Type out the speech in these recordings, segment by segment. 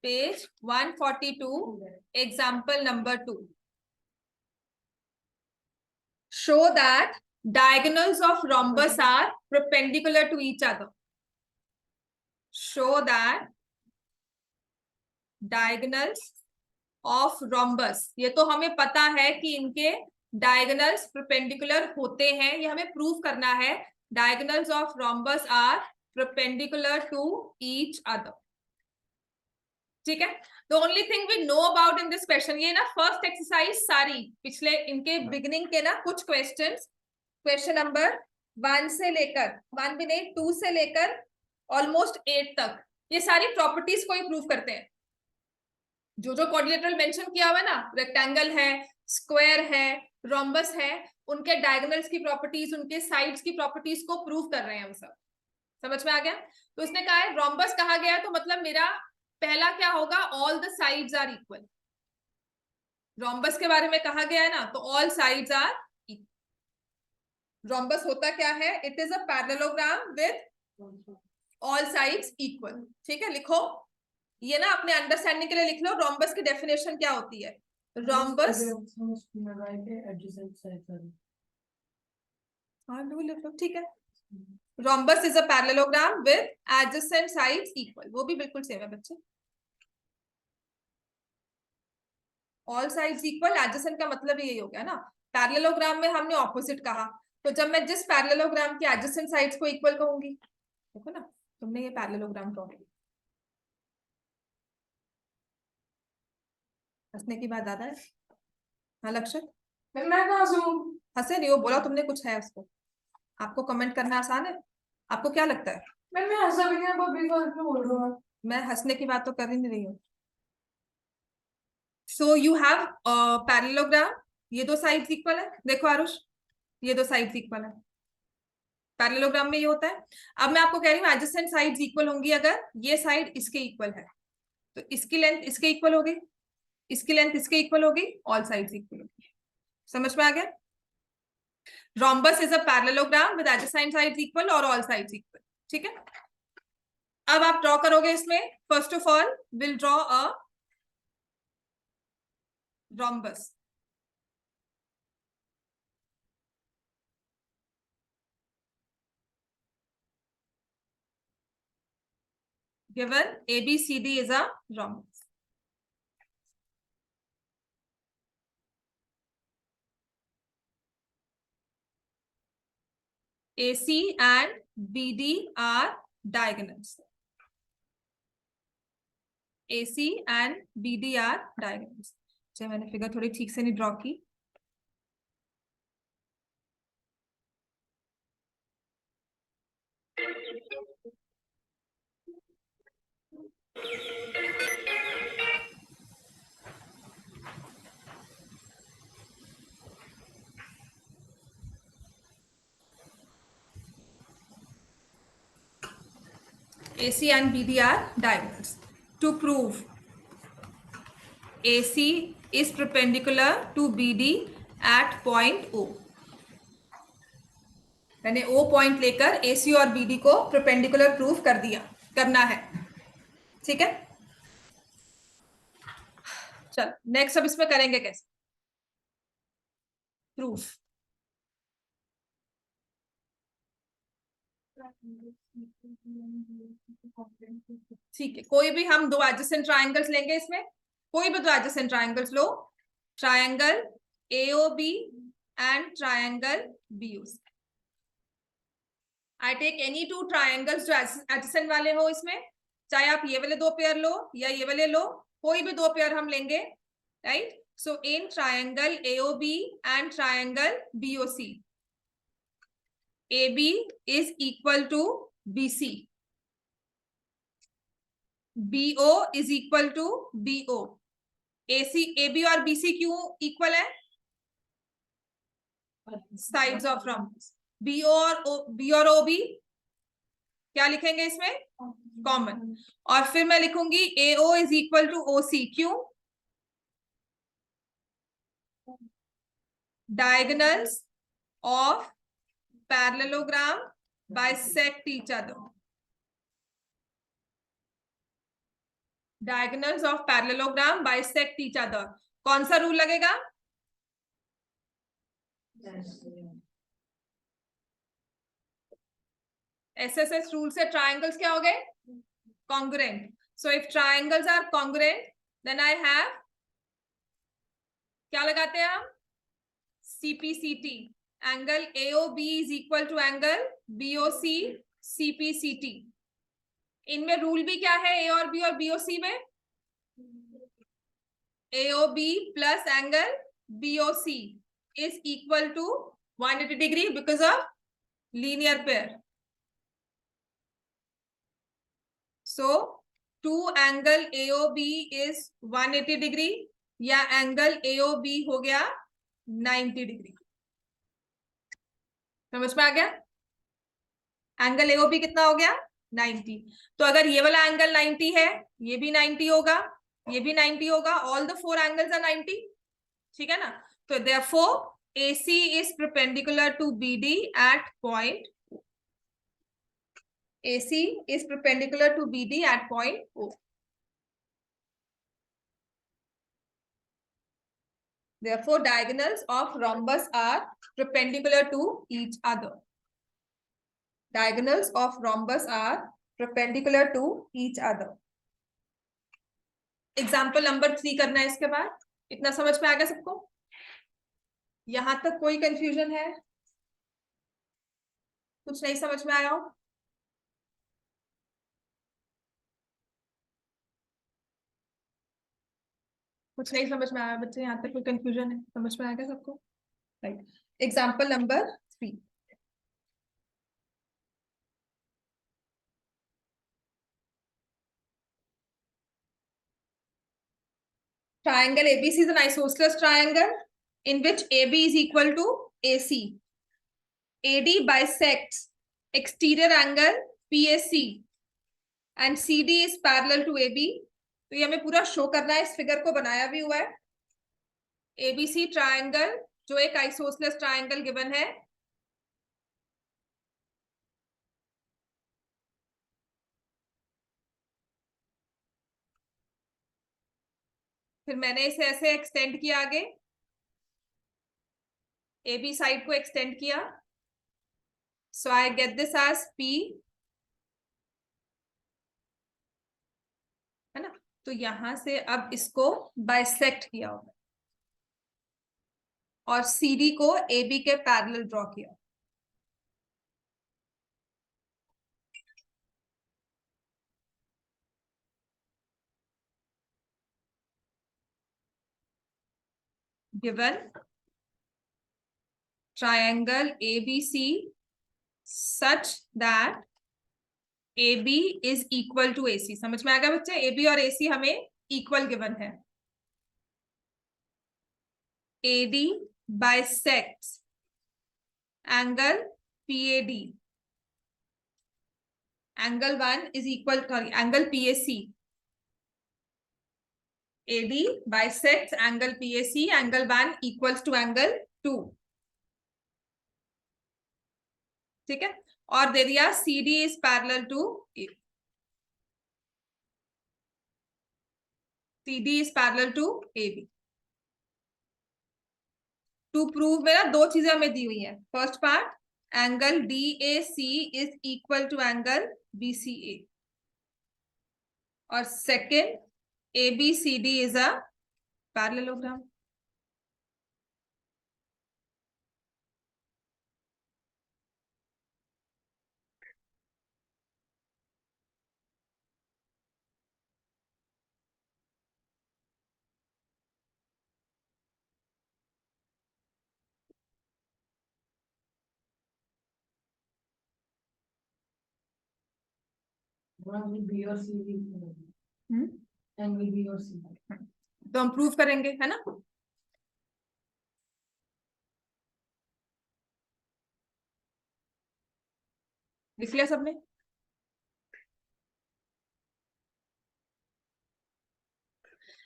Page 142, example number 2. Show that diagonals of rhombus are perpendicular to each other. Show that diagonals of rhombus, ये तो हमें पता है कि इनके diagonals perpendicular होते हैं, ये हमें प्रूव करना है. Diagonals of rhombus are perpendicular to each other. ठीक है. The only thing we know about in this question, ये ना फर्स्ट एक्सरसाइज सारी पिछले इनके बिगिनिंग के ना कुछ क्वेश्चंस, क्वेश्चन नंबर 1 से लेकर 1 भी नहीं 2 से लेकर ऑलमोस्ट 8 तक, ये सारी प्रॉपर्टीज को ही प्रूव करते हैं. जो जो कोऑर्डिनेटर मेंशन किया हुआ है ना, रेक्टेंगल है, स्क्वायर है, रोम्बस है, उनके डायगोनल्स की प्रॉपर्टीज, उनके साइड्स की प्रॉपर्टीज को प्रूव कर रहे हैं हम सब. समझ में आ गया. तो इसने कहा है रोम्बस कहा गया तो मतलब मेरा पहला क्या होगा, all the sides are equal. Rhombus के बारे में कहा गया है ना, तो all sides are equal. Rhombus होता क्या है, it is a parallelogram with all sides equal. ठीक है, लिखो ये ना अपने अंडरस्टैंडिंग के लिए लिख लो. रोम्बस की डेफिनेशन क्या होती है. रोम्बस, हाँ लिख लो, ठीक है. Rhombus is a parallelogram with adjacent sides equal. वो भी बिल्कुल सेम है बच्चे. ऑल साइड्स इक्वल, एडजेसेंट का मतलब यही हो गया ना. पैरेललोग्राम में हमने ऑपोजिट कहा, तो जब मैं जिस पैरेललोग्राम की एडजेसेंट साइड्स को इक्वल कहूंगी, देखो ना तुमने ये पैरेललोग्राम ड्रॉ किया. हंसने की बात ज्यादा है. हाँ लक्षित, मैं कहाँ हंसूं? हंसे नहीं हो, बोला तुमने कुछ है उसको. आपको कमेंट करना आसान है. आपको क्या लगता है. मैं हंसा भी नहीं, बब्बी को बोल रहा हूँ. मैं हंसने की बात तो कर ही नहीं रही हूँ. सो यू हैव पैरेललोग्राम, ये दो साइड्स इक्वल है. देखो आरुष, ये दो साइड्स इक्वल है. पैरेललोग्राम में ये होता है. अब मैं आपको कह रही हूँ एडजेसेंट साइड्स इक्वल होंगी अगर ये साइड इसके इक्वल है, तो इसकी लेंथ इसके इक्वल होगी, इसकी लेंथ इसके इक्वल होगी, ऑल साइड्स इक्वल होगी. समझ में आ गया. Rhombus is a parallelogram with adjacent sides equal और ऑल साइड्स इक्वल. ठीक है. अब आप ड्रॉ करोगे इसमें. First of all will draw a rhombus. Given ABCD is a rhombus. AC and BD are diagonals. AC and BD are diagonals. चलिए मैंने figure थोड़ी ठीक से नहीं ड्रॉ की. AC and BD are diagonals. To prove AC is perpendicular to BD at point O. मैंने O point लेकर AC और BD को परपेंडिकुलर प्रूफ कर दिया, करना है. ठीक है. चल नेक्स्ट अब इसमें करेंगे कैसे प्रूफ. ठीक है, कोई भी हम दो एडजेसेंट ट्रायंगल्स लेंगे इसमें. कोई भी दो एडजेसेंट ट्रायंगल्स लो. Triangle AOB and triangle BOC. I take any two triangles जो एडजेसेंट वाले हो इसमें, चाहे आप ये वाले दो पेयर लो या ये वाले लो, कोई भी दो पेयर हम लेंगे. Right. So in triangle AOB and triangle BOC, AB is equal to BC, BO is equal to BO. AB और BC क्यों इक्वल है. Sides of rhombus. B और OB क्या लिखेंगे इसमें, कॉमन. और फिर मैं लिखूंगी AO is equal to OC. क्यों, diagonals of parallelogram bisect each other. Diagonals of parallelogram bisect each other. कौन सा रूल लगेगा? एसएसएस रूल से ट्राइंगल्स क्या हो गए? Congruent. So if triangles are congruent then I have, क्या लगाते हैं हम? CPCT. Angle AOB is equal to angle BOC CPCT. इनमें रूल भी क्या है ए और बी और बीओसी में? AOB plus angle BOC is equal to 180 degree because of linear pair. So, to angle AOB is 180 degree या angle AOB हो गया 90 डिग्री। समझ में आ गया? एंगल AOB कितना हो गया? 90। तो अगर ये वाला एंगल 90 है, ये भी 90 होगा, ये भी 90 होगा, ऑल द 4 एंगल्स आर 90। ठीक है ना? तो therefore AC is perpendicular to BD at point O. AC is perpendicular to BD at point O. Therefore diagonals of rhombus are perpendicular to each other. Diagonals of rhombus are perpendicular to each other. Example number 3 करना है इसके बाद। इतना समझ में आ गया सबको? यहां तक कोई कंफ्यूजन है? कुछ नहीं समझ में आया हो? कुछ नहीं समझ में आया बच्चे? यहाँ तक कोई कंफ्यूजन है? समझ में आ गया सबको? Right. Example number 3। Triangle ABC is an isosceles triangle in which AB is equal to AC. AD bisects exterior angle PAC and CD is parallel to AB. तो ये हमें पूरा शो करना है, इस फिगर को बनाया भी हुआ है। ABC ट्रायंगल जो एक आइसोसेलेस ट्रायंगल गिवन है, फिर मैंने इसे ऐसे एक्सटेंड किया, आगे AB साइड को एक्सटेंड किया, so I get this edge P, है ना? तो यहां से अब इसको बाइसेक्ट किया होगा और CD को AB के पैरेलल ड्रॉ किया। Given triangle ABC such that AB is equal to AC। समझ में आ गया बच्चे? AB और AC हमें इक्वल गिवन है। AD bisects angle PAD, angle 1 is equal to angle PAC, AD bisects angle PAC, angle 1 equals to angle 2। ठीक है? और दे दिया CD is parallel to A, CD is parallel to AB। To prove में ना दो चीजें हमें दी हुई है। First part, angle DAC is equal to angle BCA, और second, ABCD is a parallelogram. B और सी एंगल बी और सी तो हम प्रूव करेंगे, है ना? लिख लिया सबने?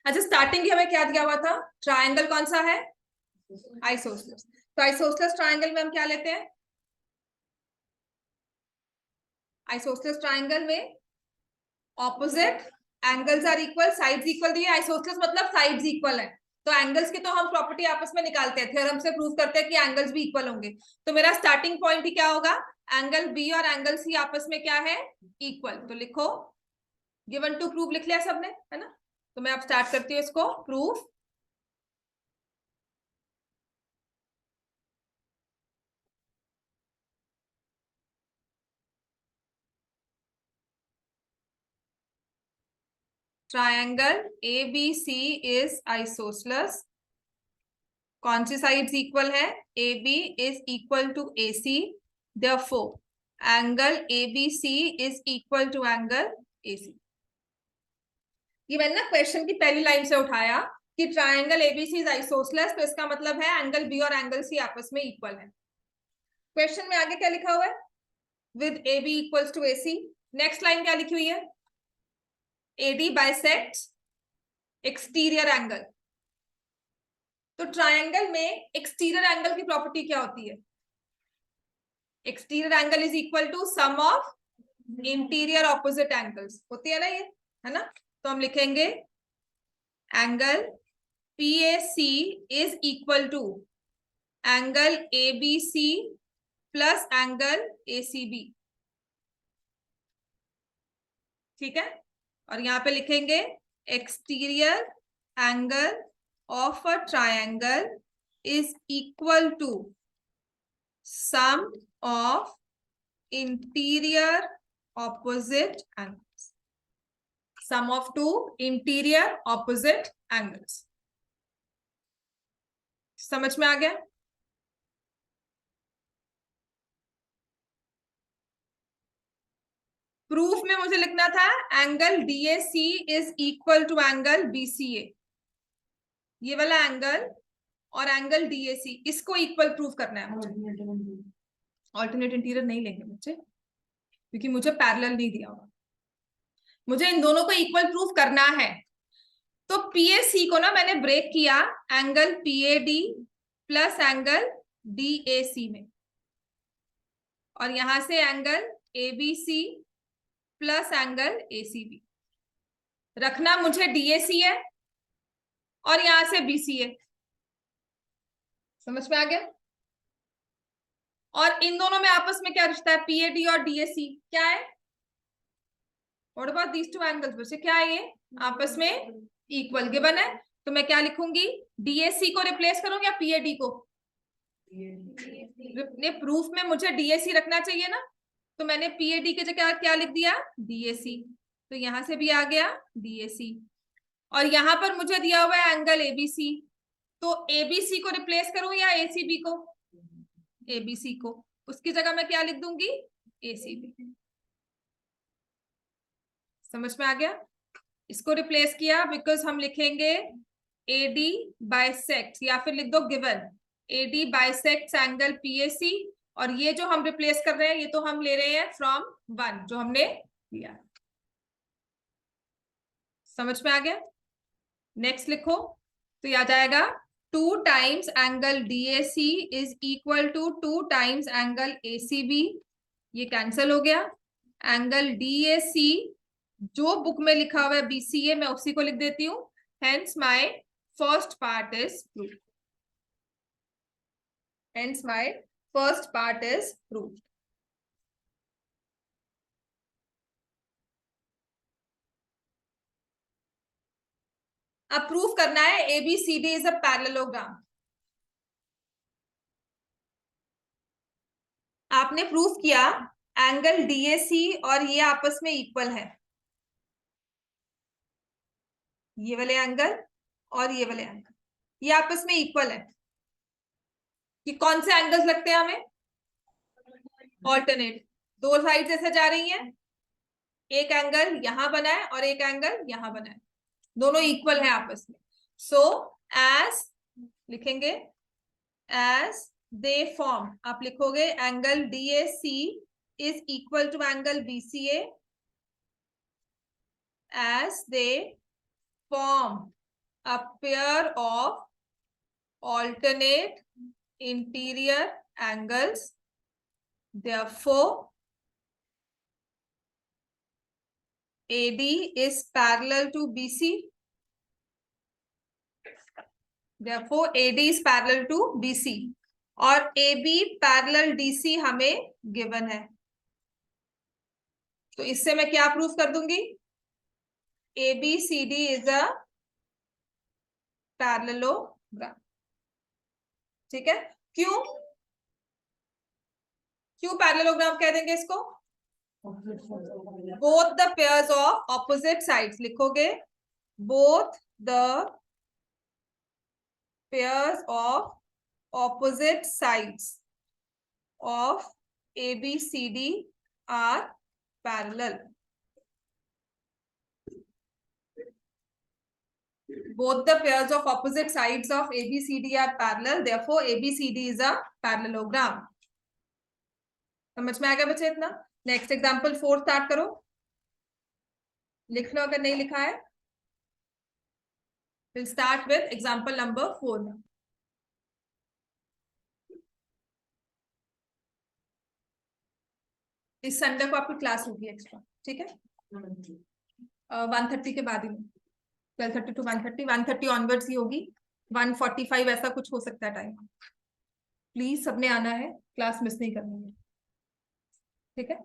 अच्छा, स्टार्टिंग हमें क्या दिया हुआ था? ट्राइंगल कौन सा है? आइसोसेलेस। तो आइसोसेलेस ट्राइंगल में हम क्या लेते हैं? आइसोसेलेस ट्राइंगल में opposite angles are equal, sides equal दिए, आइसोसेलेस मतलब साइड्स इक्वल है, तो एंगल्स की तो हम प्रॉपर्टी आपस में निकालते हैं, थ्योरम से प्रूव करते हैं कि एंगल्स भी इक्वल होंगे। तो मेरा स्टार्टिंग पॉइंट ही क्या होगा, एंगल बी और एंगल सी आपस में क्या है, इक्वल। तो लिखो गिवन टू प्रूव, लिख लिया सबने, है ना। तो मैं अब स्टार्ट करती हूँ इसको proof. Triangle ABC is isosceles, कौन सी साइड्स इक्वल है, AB is equal to AC, therefore angle ABC is equal to angle AC। ये मैंने ना क्वेश्चन की पहली लाइन से उठाया कि ट्रायंगल ABC इज आइसोसेलेस, तो इसका मतलब है एंगल B और एंगल C आपस में इक्वल है। क्वेश्चन में आगे क्या लिखा हुआ है, with AB equals to AC। Next line क्या लिखी हुई है, AD बाइसेक्ट्स एक्सटीरियर एंगल। तो ट्रायंगल में एक्सटीरियर एंगल की प्रॉपर्टी क्या होती है, exterior angle is equal to sum of interior opposite angles, होती है ना ये, है ना। तो हम लिखेंगे angle PAC is equal to angle ABC plus angle ACB, ठीक है। और यहां पे लिखेंगे exterior angle of a triangle is equal to sum of interior opposite angles, sum of two interior opposite angles. समझ में आ गया। प्रूफ में मुझे लिखना था angle DAC is equal to angle BCA, ये वाला एंगल और एंगल DAC इसको इक्वल प्रूफ करना है मुझे। ऑल्टरनेट इंटीरियर नहीं लेंगे बच्चे, क्योंकि मुझे पैरेलल नहीं दिया हुआ, मुझे इन दोनों को इक्वल प्रूफ करना है। तो PAC को ना मैंने ब्रेक किया angle PAD plus angle DAC में, और यहां से angle ABC plus angle ACB। रखना मुझे DAC है और यहां से BC है, समझ में आ गया। और इन दोनों में आपस में क्या रिश्ता है, PAD और DAC क्या है, what about these two angles, बच्चे क्या है ये, आपस में इक्वल गिवन है। तो मैं क्या लिखूंगी, DAC को रिप्लेस करूं या PAD को, ने प्रूफ में मुझे DAC रखना चाहिए ना, तो मैंने PAD की जगह क्या लिख दिया, DAC। तो यहां से भी आ गया DAC, और यहां पर मुझे दिया हुआ है एंगल ABC, तो ABC को रिप्लेस करूं या ACB को, ABC को, उसकी जगह मैं क्या लिख दूंगी, ACB। समझ में आ गया। इसको रिप्लेस किया बिकॉज हम लिखेंगे AD बाइसेक्ट, या फिर लिख दो given AD bisect angle PAC, और ये जो हम रिप्लेस कर रहे हैं ये तो हम ले रहे हैं फ्रॉम 1 जो हमने लिया। समझ में आ गया। नेक्स्ट लिखो, तो ये आ जाएगा 2 times angle DAC is equal to 2 times angle ACB, ये कैंसिल हो गया। एंगल DAC जो बुक में लिखा हुआ है BCA, मैं उसी को लिख देती हूँ, hence my first part is proved, hence my first part is proved. अब प्रूफ करना है ABCD इज अ पैरेललोग्राम। आपने प्रूफ किया एंगल DAC और ये आपस में इक्वल है, ये वाले एंगल और ये वाले एंगल ये आपस में इक्वल है। कि कौन से एंगल्स लगते हैं हमें, ऑल्टरनेट, दो साइड ऐसे जा रही हैं, एक एंगल यहां बना है और एक एंगल यहां बना है, दोनों इक्वल है आपस में। सो एज लिखेंगे एज दे फॉर्म, आप लिखोगे angle DAC is equal to angle BCA as they form a pair of alternate interior angles, therefore AD is parallel to BC. Therefore AD is parallel to BC और AB parallel DC हमें given है, तो इससे मैं क्या proof कर दूंगी? ABCD is a parallelogram. ठीक है, क्यों पैरेललोग्राम कह देंगे इसको? Both the pairs of opposite sides लिखोगे, both the pairs of opposite sides of ABCD are parallel. Both the pairs of opposite sides of ABCD are parallel, therefore ABCD is a parallelogram. समझ में आ गया बच्चे इतना? Next example 4 start करो, लिख लो अगर नहीं लिखा है. We'll start with example number 4. इस संडे को आपकी क्लास होगी एक्स्ट्रा, ठीक है? 1:30 के बाद ही, 12:30 to 1:30, 1:30 ऑनवर्ड्स ही होगी. 1:45 ऐसा कुछ हो सकता है टाइम. प्लीज सबने आना है, क्लास मिस नहीं करनी है, ठीक है?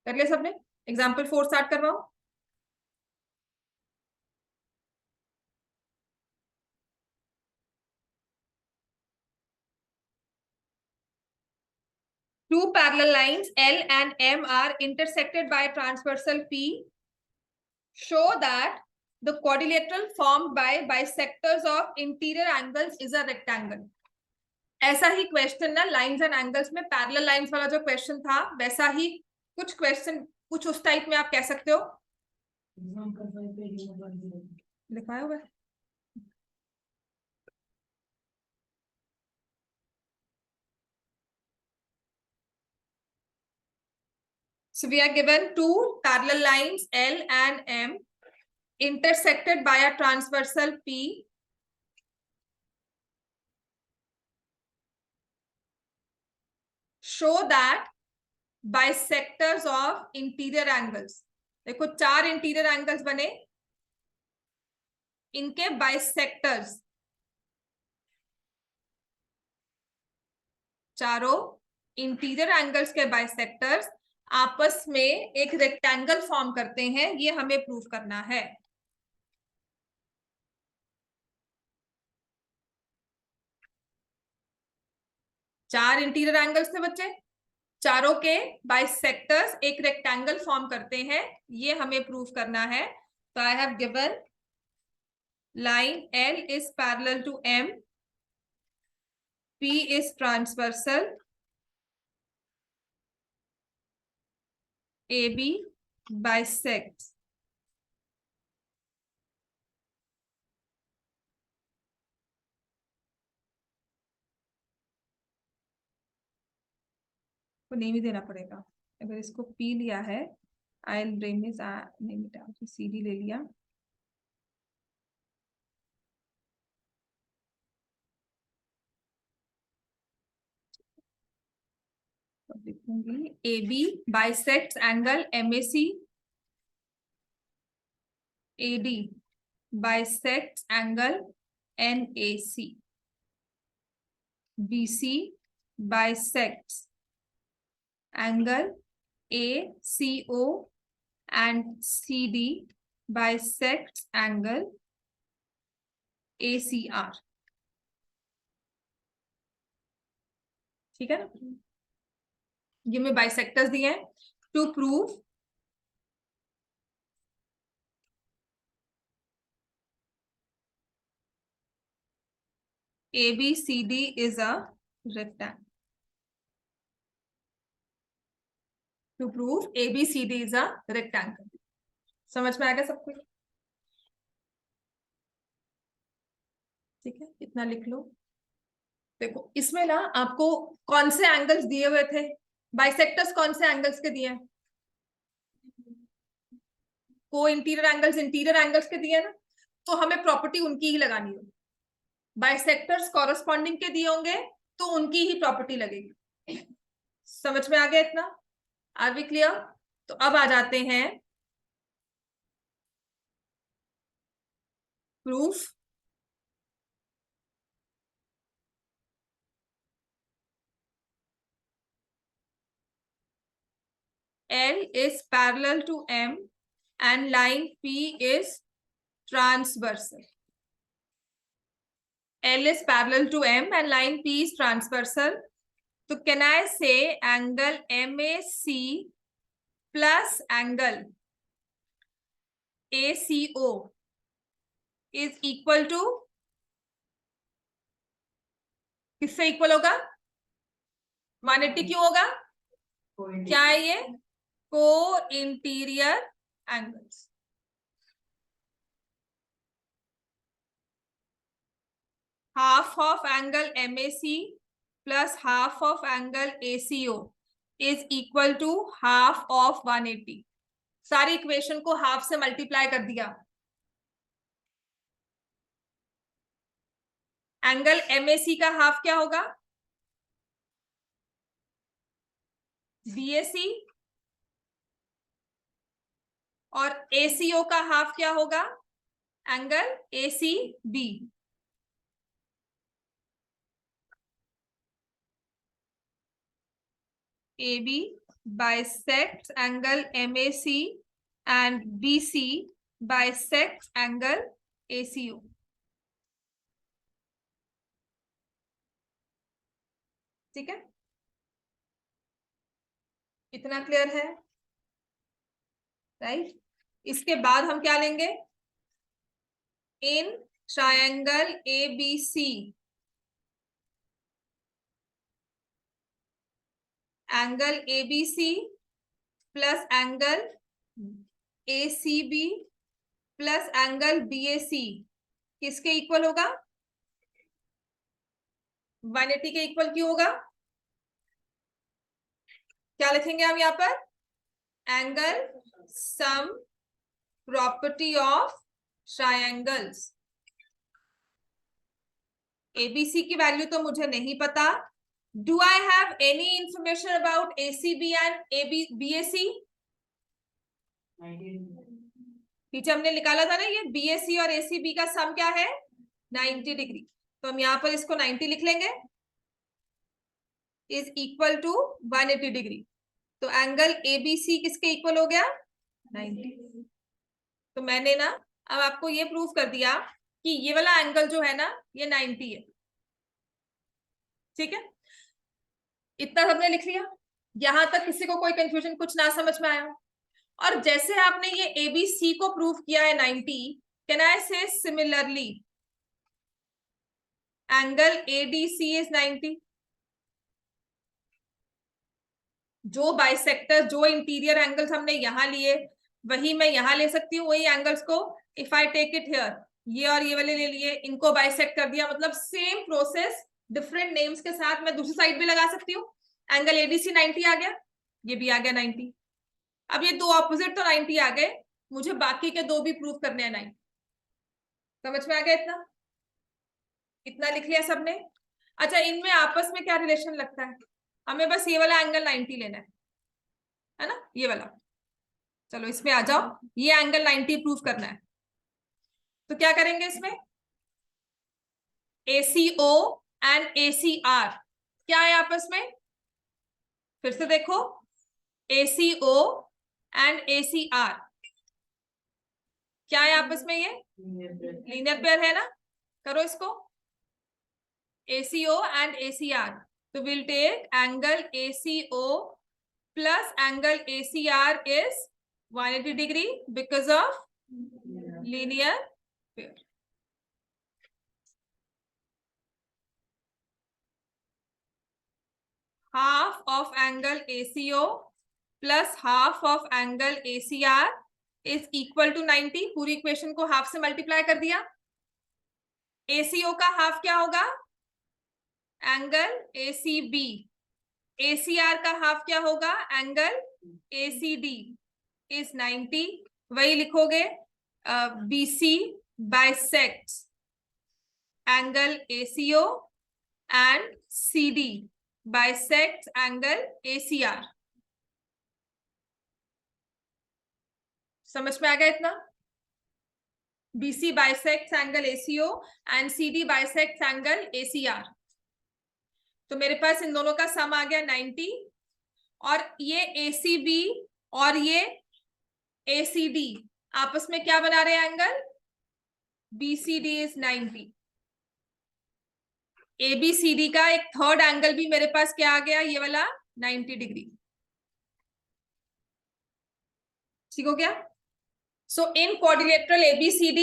कर लिया सबने? एग्जाम्पल 4 स्टार्ट करवाओ. Two parallel lines L and M are intersected by a transversal P. Show that the quadrilateral formed by bisectors of interior angles is a rectangle. ऐसा ही क्वेश्चन ना लाइंस एंड एंगल्स में, parallel lines वाला जो question था वैसा ही कुछ question, कुछ उस टाइप में आप कह सकते हो. लिखवाया हुआ है. So we are given two parallel lines L and M intersected by a transversal P. Show that bisectors of interior angles. देखो 4 इंटीरियर एंगल्स बने, इनके बाइसेक्टर्स, चारों इंटीरियर एंगल्स के बाइसेक्टर्स आपस में एक रेक्टेंगल फॉर्म करते हैं, ये हमें प्रूफ करना है. चार इंटीरियर एंगल्स थे बच्चे, चारों के बाइसेक्टर्स एक रेक्टेंगल फॉर्म करते हैं, ये हमें प्रूफ करना है. तो I have given line L is parallel to M, P is transversal, AB bisects को नेम ही देना पड़ेगा. अगर इसको P लिया है, आई नेम इट CD ले लिया, तो लिखूंगी AB bisects angle MAC, AD bisects angle NAC, BC bisects angle ACO and CD bisects angle ACR. ठीक है ना? ये में बाइसेक्टर्स दिए हैं. To prove ABCD is a rectangle. To prove ABCD is a rectangle. समझ में आ गया सब कुछ? ठीक है, इतना लिख लो. देखो इसमें ना आपको कौन से एंगल्स दिए हुए थे, बाइसेक्टर्स कौन से एंगल्स के दिए हैं? को इंटीरियर एंगल्स के दिए ना, तो हमें प्रॉपर्टी उनकी ही लगानी है. बाइसेक्टर्स कॉरस्पॉन्डिंग के दिए होंगे तो उनकी ही प्रॉपर्टी लगेगी. समझ में आ गया इतना? Are we clear? तो अब आ जाते हैं proof. L is parallel to M and line P is transversal. L is parallel to M and line P is transversal. So can I say angle MAC plus angle ACO is equal to, किससे equal होगा? 180 क्यों होगा? क्या है ये? को interior angles. half of angle MAC plus half of angle ACO is equal to half of 180. सारी equation को हाफ से मल्टीप्लाई कर दिया। एंगल MAC का हाफ क्या होगा? BAC। और ACO का हाफ क्या होगा? Angle ACB। AB bisects angle MAC and BC bisects angle ACO। ठीक है, इतना क्लियर है? राइट। इसके बाद हम क्या लेंगे? In triangle ABC angle ABC plus angle ACB plus angle BAC किसके इक्वल होगा? 180 के इक्वल क्यों होगा? क्या लिखेंगे हम यहाँ पर? Angle sum property of triangles. ABC की वैल्यू तो मुझे नहीं पता। Do I have any information about ACB and BAC? पीछे हमने निकाला था ना, ये BAC और ACB का सम क्या है? 90 डिग्री। तो हम यहाँ पर इसको 90 लिख लेंगे, इज इक्वल टू 180 डिग्री। तो एंगल ABC किसके इक्वल हो गया? 90। तो मैंने ना अब आपको ये प्रूफ कर दिया कि ये वाला एंगल जो है ना ये 90 है। ठीक है, इतना हमने लिख लिया। यहां तक किसी को कोई कंफ्यूजन, कुछ ना समझ में आया? और जैसे आपने ये ABC को प्रूफ किया है 90, कैन आई से सिमिलरली एंगल ADC इज 90। जो बाइसेक्टर, जो इंटीरियर एंगल्स हमने यहां लिए वही मैं यहां ले सकती हूँ, वही एंगल्स को if I take it here, ये और ये वाले ले लिए, इनको बाइसेक्ट कर दिया, मतलब सेम प्रोसेस डिफरेंट नेम्स के साथ मैं दूसरी साइड भी लगा सकती हूँ। एंगल ADC 90 आ गया, ये भी आ गया 90। अब ये दो ऑपोजिट तो 90 आ गए, मुझे बाकी के दो भी प्रूव करने हैं 90। समझ में आ गया इतना? इतना लिख लिया सबने? अच्छा, इनमें आपस में क्या रिलेशन लगता है? हमें बस ये वाला एंगल 90 लेना है ना, ये वाला। चलो इसमें आ जाओ, ये एंगल 90 प्रूव करना है। तो क्या करेंगे इसमें? ACO एंड ACR क्या है आपस में? फिर से देखो, ACO एंड ACR क्या है आपस में? ये लीनियर पेयर है ना। करो इसको, ACO एंड ACR। तो will take angle ACO plus angle ACR is 180 degree because of linear pair. Half of angle ACO plus half of angle ACR is equal to 90। पूरी इक्वेशन को half से multiply कर दिया। ACO का half क्या होगा? Angle ACB। ACR का half क्या होगा? Angle ACD is 90। वही लिखोगे, BC bisects angle ACO and CD bisects angle ACR. समझ में आ गया इतना? BC bisects angle ACO and CD bisects angle ACR. तो मेरे पास इन दोनों का सम आ गया 90, और ये ACB और ये ACD आपस में क्या बना रहे हैं एंगल? BCD is 90. ABCD का एक थर्ड एंगल भी मेरे पास क्या आ गया? ये वाला 90 डिग्री. ठीक हो गया? So in quadrilateral ABCD,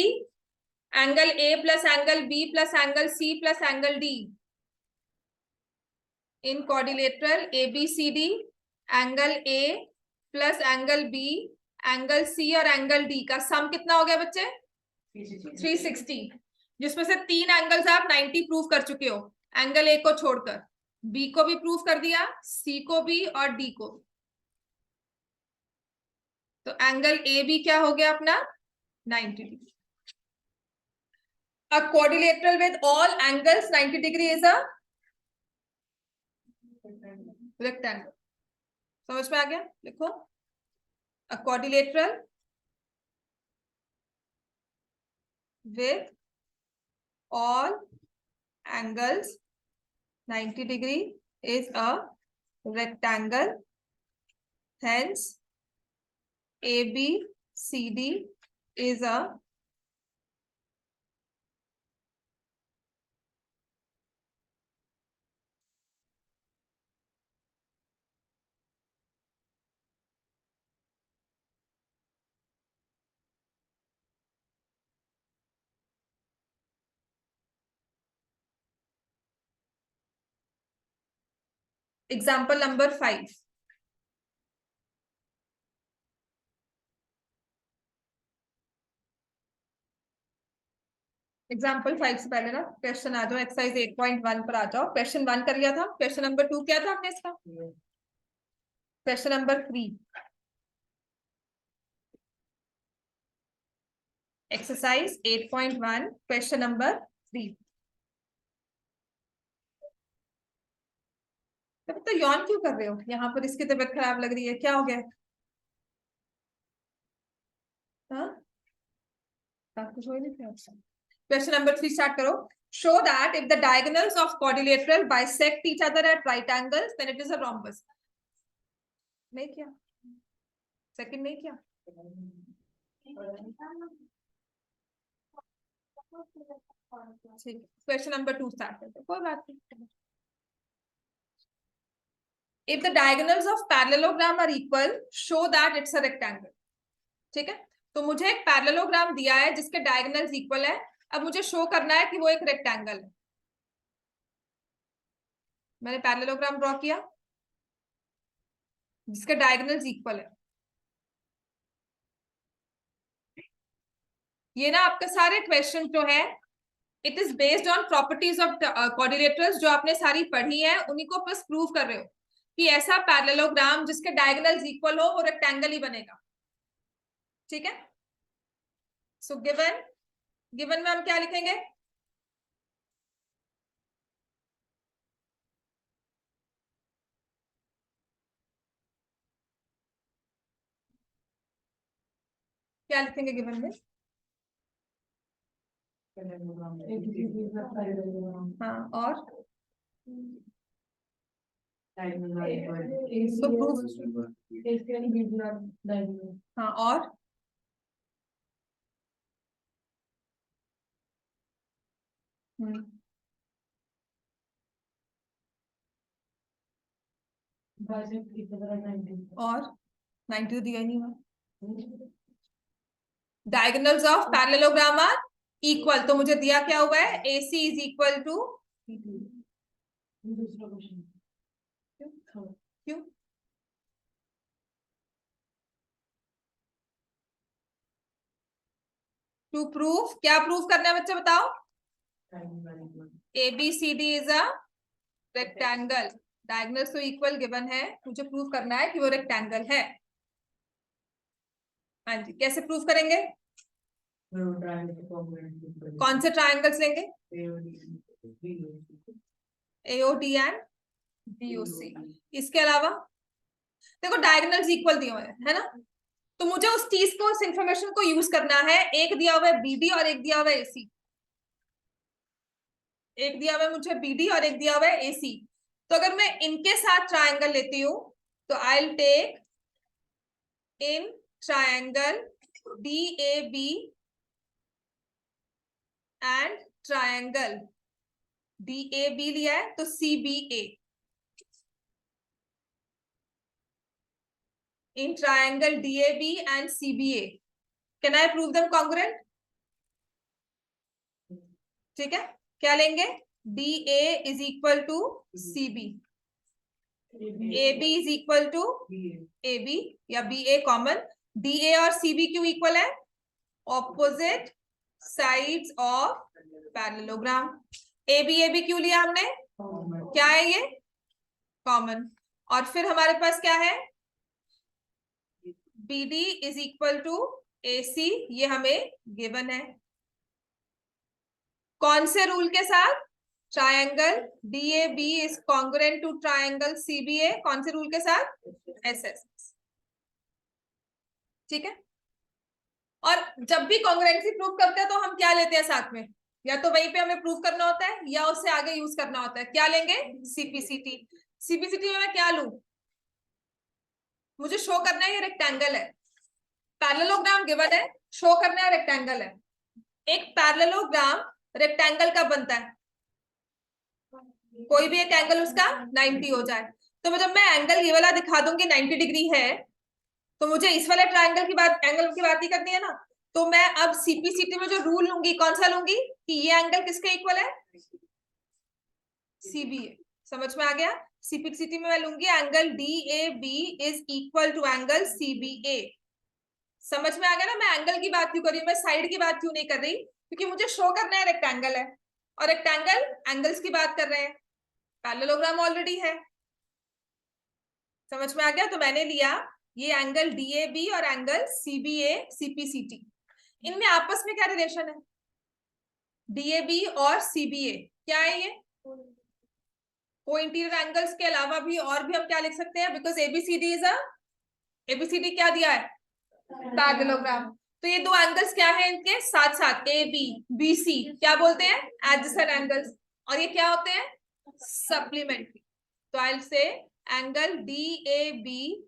angle A plus angle B plus angle C plus angle D. In quadrilateral ABCD, angle A plus angle B, angle C और एंगल D का सम कितना हो गया बच्चे? 360. जिसमें से 3 एंगल्स आप 90 प्रूव कर चुके हो, एंगल A को छोड़कर. B को भी प्रूव कर दिया, C को भी और D को भी. तो एंगल A भी क्या हो गया अपना? 90 degree. A quadrilateral with all angles 90 degree is a rectangle. समझ में आ गया? लिखो. A quadrilateral with all angles 90 degree is a rectangle. Hence ABCD is a example number 5. Example 5 से पहले ना क्वेश्चन आ जाओ. एक्सरसाइज 8.1 पर आ जाओ. क्वेश्चन 1 कर लिया था. क्वेश्चन नंबर 2 क्या था आपने इसका? Question number 3. Exercise 8.1 question number 3. तो यौन क्यों कर रहे हो यहाँ पर? इसकी तबीयत खराब लग रही है, क्या हो गया? हाँ, कुछ हो ही नहीं क्या? क्वेश्चन नंबर 3 स्टार्ट करो. Show that if the diagonals of quadrilateral bisect each other at right angles, then it is a rhombus. नहीं किया? सेकंड नहीं किया? ठीक. क्वेश्चन नंबर 2 स्टार्ट करते. कोई बात नहीं. If the diagonals of parallelogram are equal, show that it's a rectangle. ठीक है? तो मुझे एक पैरेललोग्राम दिया है जिसके डायगोनल्स इक्वल है. अब मुझे शो करना है कि वो एक रेक्टेंगल है. मैंने पैरेललोग्राम ड्रॉ किया जिसके डायगोनल्स इक्वल है. ये ना आपके सारे क्वेश्चन जो है, it is based on properties of quadrilaterals जो आपने सारी पढ़ी है, उन्हीं को बस प्रूव कर रहे हो कि ऐसा पैरेललोग्राम जिसके डायगोनल्स इक्वल हो वो रेक्टेंगल ही बनेगा. ठीक है? सो गिवन में हम क्या लिखेंगे? क्या लिखेंगे गिवन में? हाँ, और तो प्रूफ. हाँ, और और 90 दिया ही नहीं हुआ. Diagonals of parallelogram are equal, तो मुझे दिया क्या हुआ है? AC इज इक्वल टू क्यों? To proof. क्या प्रूफ करना है बच्चे बताओ? ABCD is a rectangle. Diagonals तो इक्वल गिवन है, मुझे प्रूफ करना है कि वो रेक्टेंगल है. हाँ जी, कैसे प्रूफ करेंगे? कौन से ट्रायंगल्स लेंगे? AOD and DOC। इसके अलावा देखो डायगोनल्स इक्वल दिए हुए हैं, है ना, तो मुझे उस चीज को, उस इंफॉर्मेशन को यूज करना है। एक दिया हुआ है BD और एक दिया हुआ है AC। एक दिया हुआ है मुझे BD और एक दिया हुआ है AC। तो अगर मैं इनके साथ ट्रायंगल लेती हूं तो I will take in triangle DAB and triangle DAB लिया है तो CBA। In triangle DAB and CBA can I prove them congruent? ठीक है, क्या लेंगे? DA is equal to CB, AB is equal to AB या BA कॉमन। DA और CB क्यों इक्वल है? Opposite sides of parallelogram. AB क्यों लिया हमने? क्या है ये? कॉमन। और फिर हमारे पास क्या है? BD is equal to AC, ये हमें गिवन है। कौन से रूल के साथ? Triangle DAB is congruent to triangle CBA। कौन से रूल के साथ? SS। ठीक है, और जब भी कॉन्ग्रुएंसी प्रूव करते हैं तो हम क्या लेते हैं साथ में? या तो वहीं पे हमें प्रूव करना होता है या उससे आगे यूज करना होता है। क्या लेंगे? CPCT। CPCT में मैं क्या लूं? मुझे शो करना है ये रेक्टेंगल है, पैरेललोग्राम गिवन है, शो करना है रेक्टेंगल है। एक पैरेललोग्राम रेक्टेंगल का बनता है, कोई भी एक एंगल उसका 90 हो जाए। तो जब मैं एंगल ये वाला दिखा दूंगी 90 डिग्री है, तो मुझे इस वाले ट्रायंगल की बात, एंगल की बात ही करनी है ना। तो मैं अब CPCT में जो रूल लूंगी, कौन सा लूंगी कि ये एंगल किसके इक्वल है? CBA। समझ में आ गया? CPCT में मैं लूंगी angle DAB is equal to angle CBA। समझ में आ गया ना? मैं एंगल की बात क्यों कर रही हूँ, मैं साइड की बात क्यों नहीं कर रही? क्योंकि मुझे शो करना है रेक्टेंगल है, और रेक्टेंगल एंगल्स की बात कर रहे हैं, पैरेललोग्राम ऑलरेडी है। समझ में आ गया? तो मैंने लिया ये एंगल DAB और एंगल CBA CPCT। इनमें आपस में क्या रिलेशन है? DAB और CBA क्या है ये? को इंटीरियर एंगल्स के अलावा भी और भी हम क्या लिख सकते हैं? Because ABCD is a, ABCD क्या दिया है? पैरेललोग्राम। तो ये दो एंगल्स क्या है इनके साथ साथ? AB BC क्या बोलते हैं? Adjacent angles. और ये क्या होते हैं? सप्लीमेंट्री। तो I will say angle DAB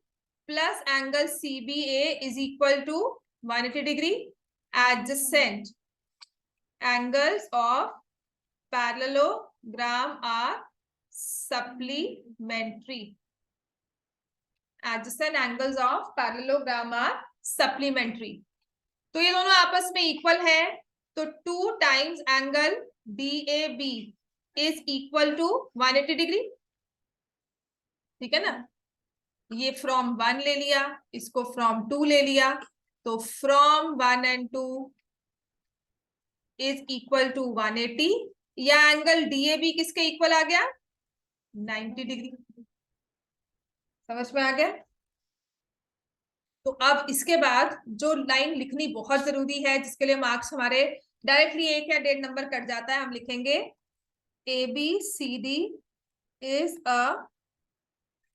plus angle CBA is equal to 180 degree. Adjacent angles of parallelogram are supplementary। adjacent angles of parallelogram are supplementary। तो ये दोनों आपस में इक्वल है, तो 2 times angle DAB is equal to 180 degree. ठीक है ना? ये फ्रॉम 1 ले लिया, इसको फ्रॉम 2 ले लिया, तो from 1 and 2 is equal to 180। या एंगल DAB किसके इक्वल आ गया? 90 डिग्री। समझ में आ गया? तो अब इसके बाद जो लाइन लिखनी बहुत जरूरी है, जिसके लिए मार्क्स हमारे डायरेक्टली 1 या 1.5 नंबर कट जाता है, हम लिखेंगे ABCD is a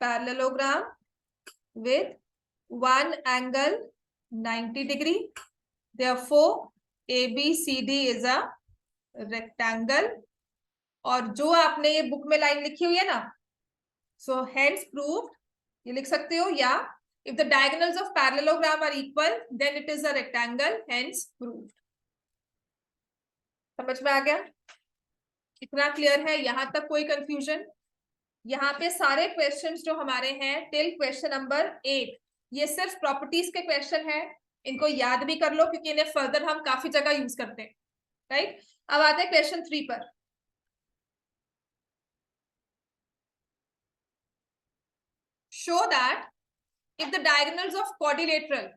parallelogram with one angle 90 degree, therefore ABCD is a rectangle। और जो आपने ये बुक में लाइन लिखी हुई है ना, so hence proved, ये लिख सकते हो, या if the diagonals of parallelogram are equal then it is a rectangle, hence proved। समझ में आ गया? इतना क्लियर है? यहां तक कोई कंफ्यूजन? यहाँ पे सारे क्वेश्चंस जो हमारे हैं टिल क्वेश्चन नंबर 8, ये सिर्फ प्रॉपर्टीज के क्वेश्चन है। इनको याद भी कर लो क्योंकि इन्हें फर्दर हम काफी जगह यूज करते हैं। राइट, अब आते हैं क्वेश्चन 3 पर। Show that if the diagonals of quadrilateral,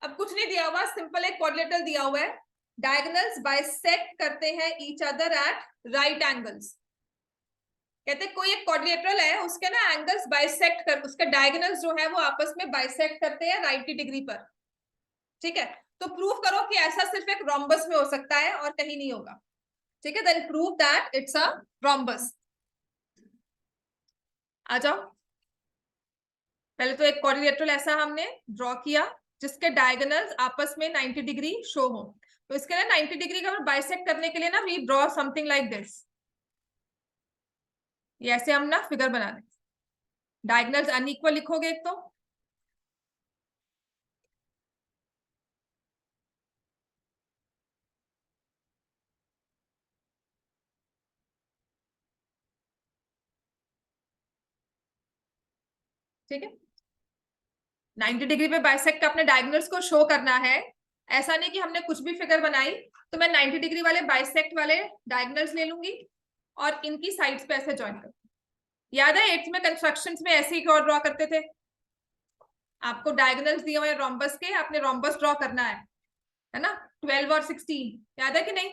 अब कुछ नहीं दिया हुआ, सिंपल एक क्वाड्रिलेटरल दिया हुआ है, डायगोनल्स बाइसेक्ट करते हैं each other eight right angles. कहते हैं कोई एक क्वाड्रिलेटरल है, उसके ना एंगल्स बाइसेक्ट कर, उसके डायगोनल्स जो है वो आपस में बाइसेक्ट करते हैं 90 डिग्री पर। ठीक है, तो प्रूव करो कि ऐसा सिर्फ एक रोम्बस में हो सकता है और कहीं नहीं होगा। ठीक है, then prove that it's a rhombus. आ जाओ। पहले तो एक क्वाड्रिलेटरल ऐसा हमने ड्रॉ किया जिसके डायगोनल्स आपस में 90 डिग्री शो हो। तो इसके लिए 90 डिग्री का बाइसेक्ट करने के लिए ना we draw something like this. ये ऐसे हम ना फिगर बना दें। डायगोनल्स अनइक्वल लिखोगे एक तो, ठीक है। 90 डिग्री पे बाइसेक्ट अपने डायगोनल्स को शो करना है। ऐसा नहीं कि हमने कुछ भी फिगर बनाई तो मैं 90 डिग्री वाले बाइसेक्ट वाले डायगोनल्स ले लूंगी और इनकी साइड्स पे ऐसे ज्वाइन कर। याद है 8th में कंस्ट्रक्शंस में ऐसे ही ड्रॉ करते थे। आपको डायगोनल्स दिए हुए रोम्बस के, आपने रोम्बस ड्रॉ करना है ना। 12 और 16 याद है कि नहीं।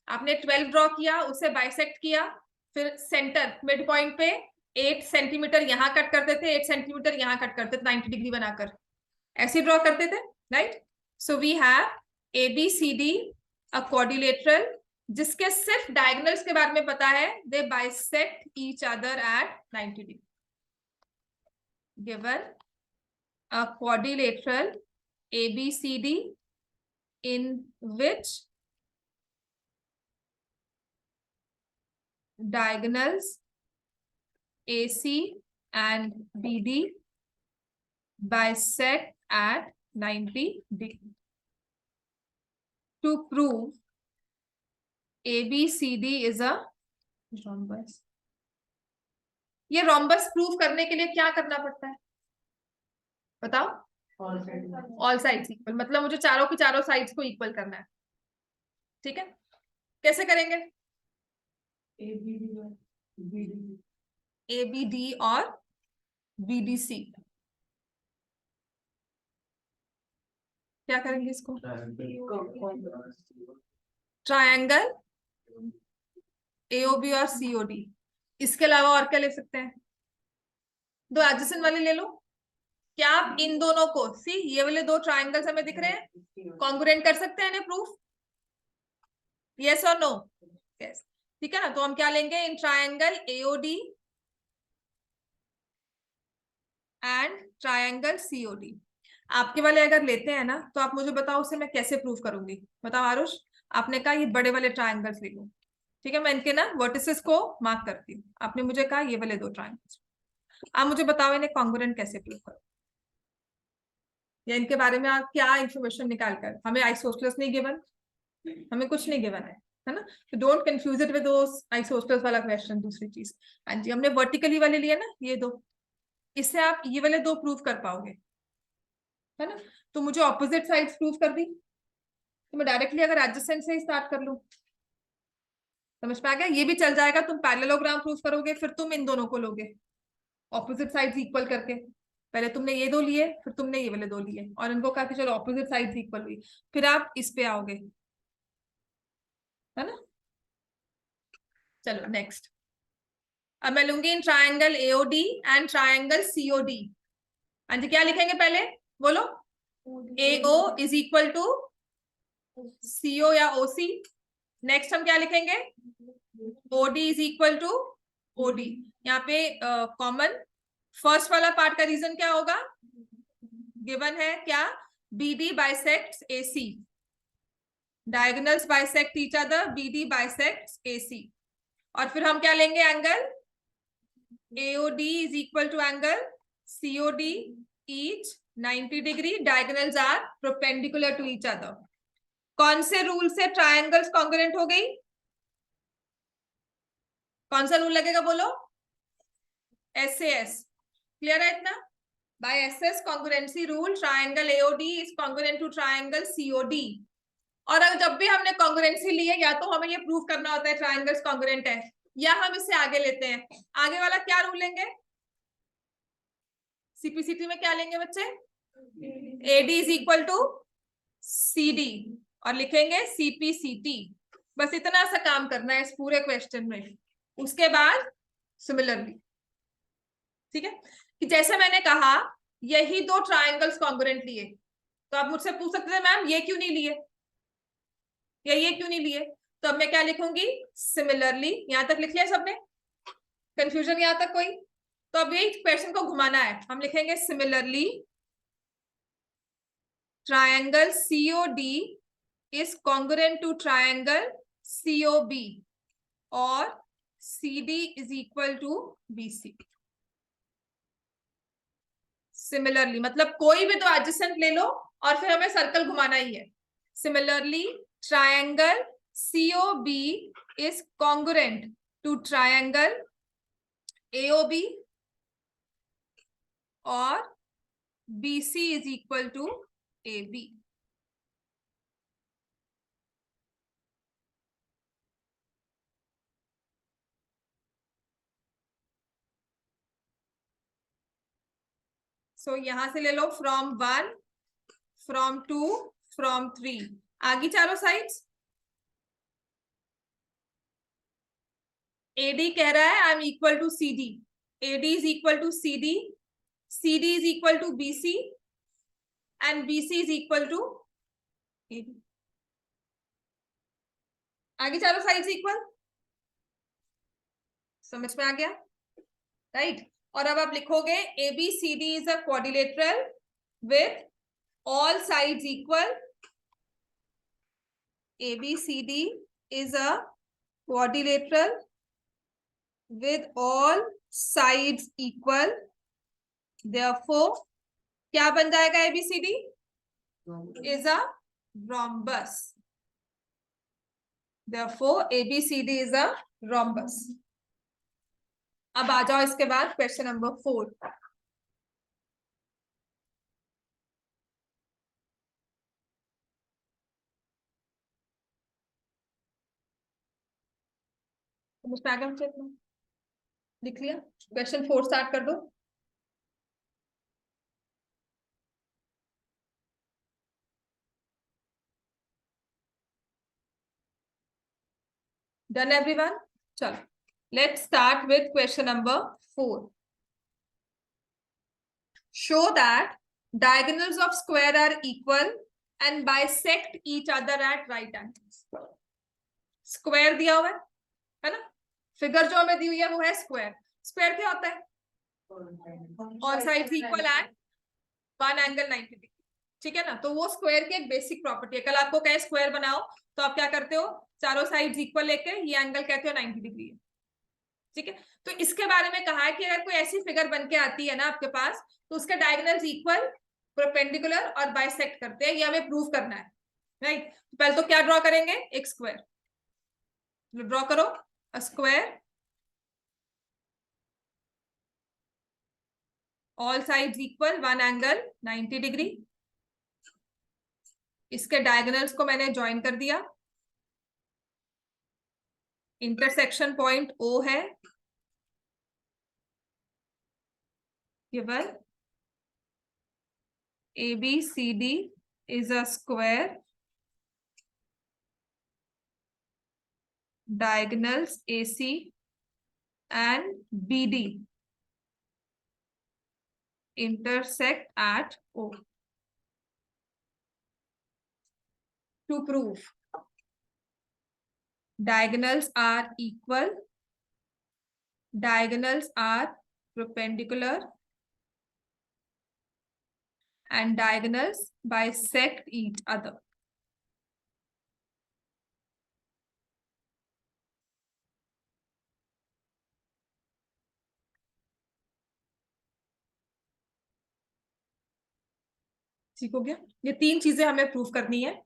आपने 12 ड्रॉ किया, उसे बाइसेक्ट किया, फिर सेंटर मिड पॉइंट पे 8 सेंटीमीटर यहाँ कट करते थे, 8 सेंटीमीटर यहाँ कट करते थे 90 डिग्री बनाकर, ऐसे ड्रॉ करते थे, right. So we have ABCD a quadrilateral जिसके सिर्फ डायगोनल्स के बारे में पता है, they bisect each other at 90 degree. Given a quadrilateral ABCD in which diagonals AC and BD bisect at 90 degree. To prove ABCD is a rhombus. ये rhombus prove करने के लिए क्या करना पड़ता है बताओ। ऑल साइड्स इक्वल, मतलब मुझे चारों की चारों साइड्स को इक्वल करना है, ठीक है। कैसे करेंगे? ABD और BDC क्या करेंगे इसको? ट्रायंगल AOB और COD। इसके अलावा और क्या ले सकते हैं? दो एडजेसेंट वाले ले लो। क्या आप इन दोनों को सी ये वाले दो ट्रायंगल्स हमें दिख रहे हैं, कॉन्ग्रुएंट कर सकते हैं प्रूफ? यस और नो? यस, ठीक है ना। तो हम क्या लेंगे? इन triangle AOD and triangle COD। आपके वाले अगर लेते हैं ना तो आप मुझे बताओ उसे मैं कैसे प्रूफ करूंगी। बताओ आरुष, आपने कहा ये बड़े वाले ट्रायंगल्स ले लो, ठीक है। मैं इनके ना वर्टिसेस को मार्क करती हूँ। आपने मुझे कहा ये वाले दो ट्रायंगल्स, आप मुझे बताओ इन्हें कॉन्ग्रुएंट कैसे प्रूफ करो, या इनके बारे में आप क्या इंफॉर्मेशन निकाल कर। हमें आइसोसेलेस नहीं गिवन, हमें कुछ नहीं गिवन है ना। तो don't confuse it with those isosceles वाला क्वेश्चन। दूसरी चीज, हाँ जी, हमने वर्टिकली वाले लिए ना ये दो, इससे आप ये वाले दो प्रूफ कर पाओगे, है ना। तो मुझे ऑपोजिट साइड्स प्रूफ कर दी, तो मैं डायरेक्टली अगर एडजेसेंट से ही स्टार्ट कर लूं, समझ में आ गया। ये भी चल जाएगा। तुम पैरेललोग्राम प्रूफ करोगे, फिर तुम इन दोनों को लोगे ऑपोजिट साइड्स इक्वल करके। पहले तुमने ये दो लिए, फिर तुमने ये वाले दो लिए, और इनको कहा कि चलो ऑपोजिट साइड्स इक्वल हुई, फिर आप इस पे आओगे, है ना। चलो नेक्स्ट, अब मैं लूंगी in triangle AOD and triangle COD। हाँ जी, क्या लिखेंगे पहले बोलो? AO is equal to CO या OC। नेक्स्ट हम क्या लिखेंगे? OD is equal to OD। यहाँ पे कॉमन फर्स्ट वाला पार्ट का रीजन क्या होगा? गिवन है क्या? BD bisects AC, diagonals bisect each other, BD bisects AC। और फिर हम क्या लेंगे? Angle AOD is equal to angle COD, each 90 degree, diagonals are perpendicular to each other। कौन से रूल से ट्रायंगल्स कॉन्ग्रुएंट हो गई? कौन सा रूल लगेगा बोलो? SAS। क्लियर है इतना? By SS congruency rule triangle AOD is congruent to triangle COD। और अगर जब भी हमने कॉन्ग्रुएंसी ली है, या तो हमें ये प्रूव करना होता है ट्रायंगल्स कॉन्ग्रुएंट है, या हम इसे आगे लेते हैं। आगे वाला क्या रूल लेंगे? CPCT में क्या लेंगे बच्चे? AD is equal to CD और लिखेंगे CPCT। बस इतना सा काम करना है इस पूरे क्वेश्चन में। उसके बाद सिमिलरली, ठीक है, कि जैसे मैंने कहा यही दो ट्रायंगल्स कॉन्ग्रुएंट लिए, तो आप मुझसे पूछ सकते थे मैम ये क्यों नहीं लिए या ये क्यों नहीं लिए। तो अब मैं क्या लिखूंगी? सिमिलरली। यहां तक लिख लिया सबने? कंफ्यूजन यहां तक कोई? तो अब यही क्वेश्चन को घुमाना है, हम लिखेंगे similarly triangle COD is congruent to triangle COB और CD is equal to BC। Similarly मतलब कोई भी दो एडजेसेंट ले लो और फिर हमें सर्कल घुमाना ही है। Similarly triangle COB is congruent to triangle AOB और BC is equal to AB। सो यहां से ले लो फ्रॉम 1, फ्रॉम 2, फ्रॉम 3, आगे चारों साइड्स। AD कह रहा है I am equal to CD, AD is equal to CD, CD is equal to BC and BC is equal to AD। आगे चारों साइड्स इक्वल, समझ में आ गया, राइट। और अब आप लिखोगे ABCD is a quadrilateral with all sides equal। ABCD is a quadrilateral with all sides equal, therefore क्या बन जाएगा ABCD is a rhombus, therefore ABCD is a rhombus। अब आ जाओ इसके बाद क्वेश्चन नंबर 4। लिख लिया, क्वेश्चन 4 स्टार्ट कर दो। डन एवरीवन, चलो let's start with question number 4। Show that diagonals of square are equal and bisect each other at right angles। Square दिया हुआ है ना, फिगर जो हमें दी हुई है वो है स्क्वायर। स्क्वायर क्या होता है, all sides equal and one angle 90 degree, ठीक है ना। तो वो स्क्वायर की एक बेसिक प्रॉपर्टी है। कल आपको कहे स्क्वायर बनाओ तो आप क्या करते हो, चारों साइड्स इक्वल लेके ये एंगल कहते हो 90 डिग्री है, ठीक है। तो इसके बारे में कहा है कि अगर कोई ऐसी फिगर बन के आती है ना आपके पास, तो उसके डायगोनल्स इक्वल, परपेंडिकुलर और बाइसेक्ट करते हैं, ये हमें प्रूव करना है, राइट। तो पहले तो क्या ड्रॉ करेंगे, एक स्क्वायर ड्रॉ करो, a square all sides equal, one angle 90 degree. इसके डायगोनल्स को मैंने ज्वाइन कर दिया, इंटरसेक्शन पॉइंट O है, केवल ABCD is a square, diagonals AC and BD intersect at O। To prove diagonals are equal, diagonals are perpendicular and diagonals bisect each other। ठीक हो गया, ये तीन चीजें हमें प्रूव करनी है।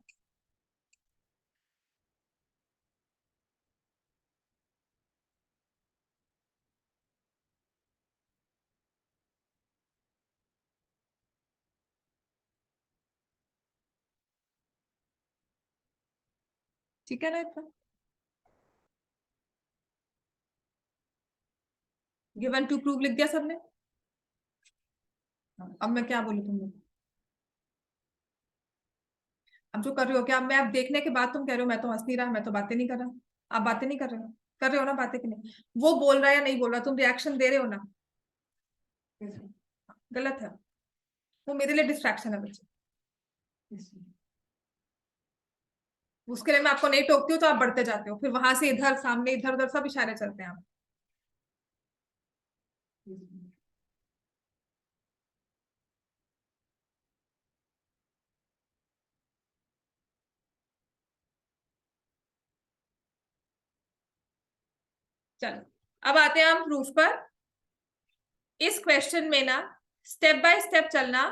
ठीक है ना, इतना गिवन टू प्रूव लिख दिया सबने। अब मैं क्या बोलूं तुम लोग, अब जो कर रहे हो क्या, मैं अब देखने के बाद तुम कह रहे हो मैं तो हंस नहीं रहा, मैं तो बातें नहीं कर रहा। आप बातें नहीं कर रहे हो ना बातें कि नहीं, वो बोल रहा है या नहीं बोल रहा, तुम रिएक्शन दे रहे हो ना, गलत है वो, मेरे लिए डिस्ट्रैक्शन है बच्चे। उसके लिए मैं आपको नहीं टोकती हूँ तो आप बढ़ते जाते हो, फिर वहां से इधर सामने इधर उधर सब इशारे चलते हैं आप। चलो अब आते हैं हम प्रूफ पर। इस क्वेश्चन में ना स्टेप बाय स्टेप चलना,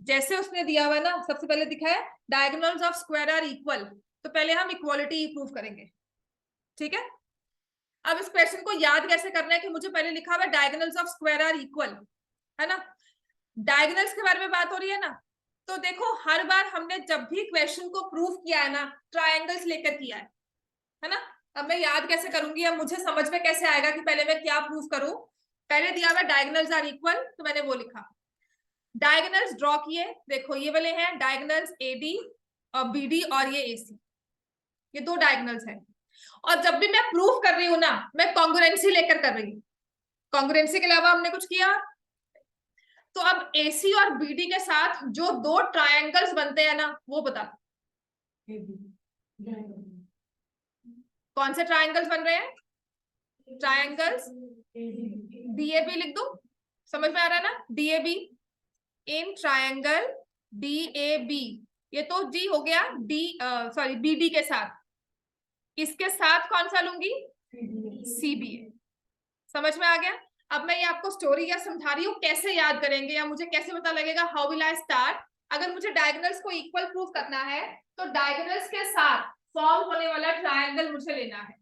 जैसे उसने दिया हुआ ना, सबसे पहले दिखा है diagonals of square are equal, तो पहले हम इक्वालिटी प्रूफ करेंगे, ठीक है। अब इस क्वेश्चन को याद कैसे करना है कि मुझे पहले लिखा हुआ diagonals of square are equal, है ना। डायगोनल्स के बारे में बात हो रही है ना, तो देखो हर बार हमने जब भी क्वेश्चन को प्रूफ किया है ना, ट्रायंगल्स लेकर किया है ना। अब मैं याद कैसे करूंगी, अब मुझे समझ में कैसे आएगा कि पहले मैं क्या प्रूफ करूं। पहले दिया हुआ डायगोनल्स आर इक्वल, तो मैंने वो लिखा। डायगोनल्स ड्रॉ किए, देखो ये वाले हैं डायगोनल्स एडी और बीडी और ये एसी, ये दो डायगोनल्स हैं। और जब भी मैं प्रूफ कर रही हूं ना, मैं कॉन्ग्रुएंसी लेकर कर रही हूँ, कॉन्ग्रुएंसी के अलावा हमने कुछ किया। तो अब एसी और बीडी के साथ जो दो ट्रायंगल्स बनते हैं ना, वो बता। कौन से ट्रायंगल्स बन रहे हैं? ट्रायंगल्स डीएबी लिख दो, समझ में आ रहा है ना, डीएबी। इन ट्रायंगल डीएबी, ये तो जी हो गया डी, सॉरी बीडी के साथ, इसके साथ कौन सा लूंगी? सीबीए। समझ में आ गया। अब मैं ये आपको स्टोरी या समझा रही हूँ कैसे याद करेंगे, या मुझे कैसे पता लगेगा, हाउ विल आई स्टार्ट। अगर मुझे डायगोनल्स को इक्वल प्रूफ करना है, तो डायगोनल्स के साथ फॉर्म होने वाला ट्रायंगल मुझे लेना है।